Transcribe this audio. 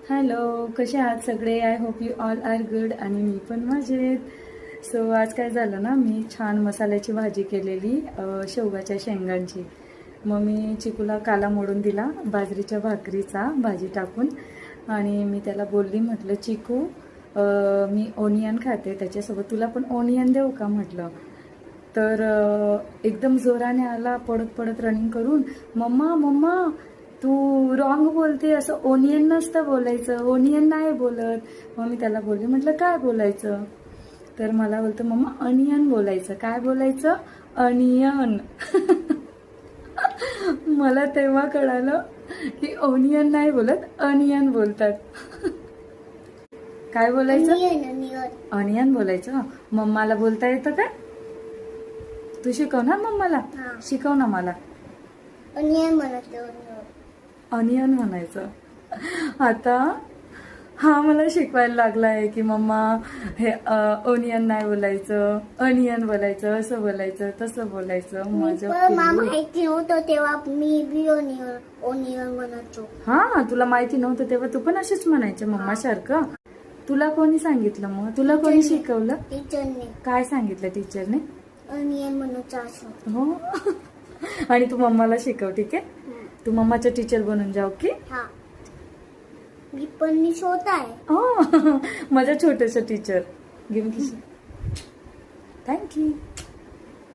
Hello, कसे आहात सगळे? I hope you all are good आणि मी पण मजेत. सो आज काय झालं ना, मी छान मसाल्याची भाजी केलेली शेवगाच्या शेंगांची. मग मी चिकूला काला मोडून दिला बाजरीच्या भाकरीचा भाजी टाकून आणि मी त्याला बोलली, म्हटलं चिकू मी ओनियन खाते, त्याच्यासोबत तुला पण ओनियन देऊ का म्हटलं. तर एकदम जोराने आला पडत पडत रनिंग करून, मम्मा मम्मा तू रॉंग बोलते, असं ओनियन नसतं बोलायचं, ओनियन नाही बोलत. मग मी त्याला बोलले, म्हटलं काय बोलायचं? तर मला बोलतं मम्मा अनियन बोलायचं. काय बोलायचं? अनियन. मला तेव्हा कळालं की ओनियन नाही बोलत, अनियन बोलतात. काय बोलायचं? अनियन बोलायचं. मम्माला बोलता येतं काय? तू शिकव ना मम्माला, शिकव ना मला. अनियन म्हणायचं. अनियन म्हणायचं. आता हा मला शिकवायला लागलाय की मम्मा हे ओनियन नाही बोलायचं, अनियन बोलायचं, असं बोलायचं, तसं बोलायचं. माझं माहिती नव्हतं तेव्हा मी बी ओनियन म्हणायचो. हा, तुला माहिती नव्हतं तेव्हा तू पण अशीच म्हणायचं मम्मा सारखं. तुला कोणी सांगितलं? मग तुला कोणी शिकवलं? टीचरने. काय सांगितलं टीचरने? अनियन म्हणायचं असं. हो. आणि तू मम्माला शिकव, ठीक आहे? तू मम्माचं टीचर बनून जा, ओके? हा, मी छोटा आहे. हो, माझा छोटस टीचर. गिव्ह मी किस. थँक्यू.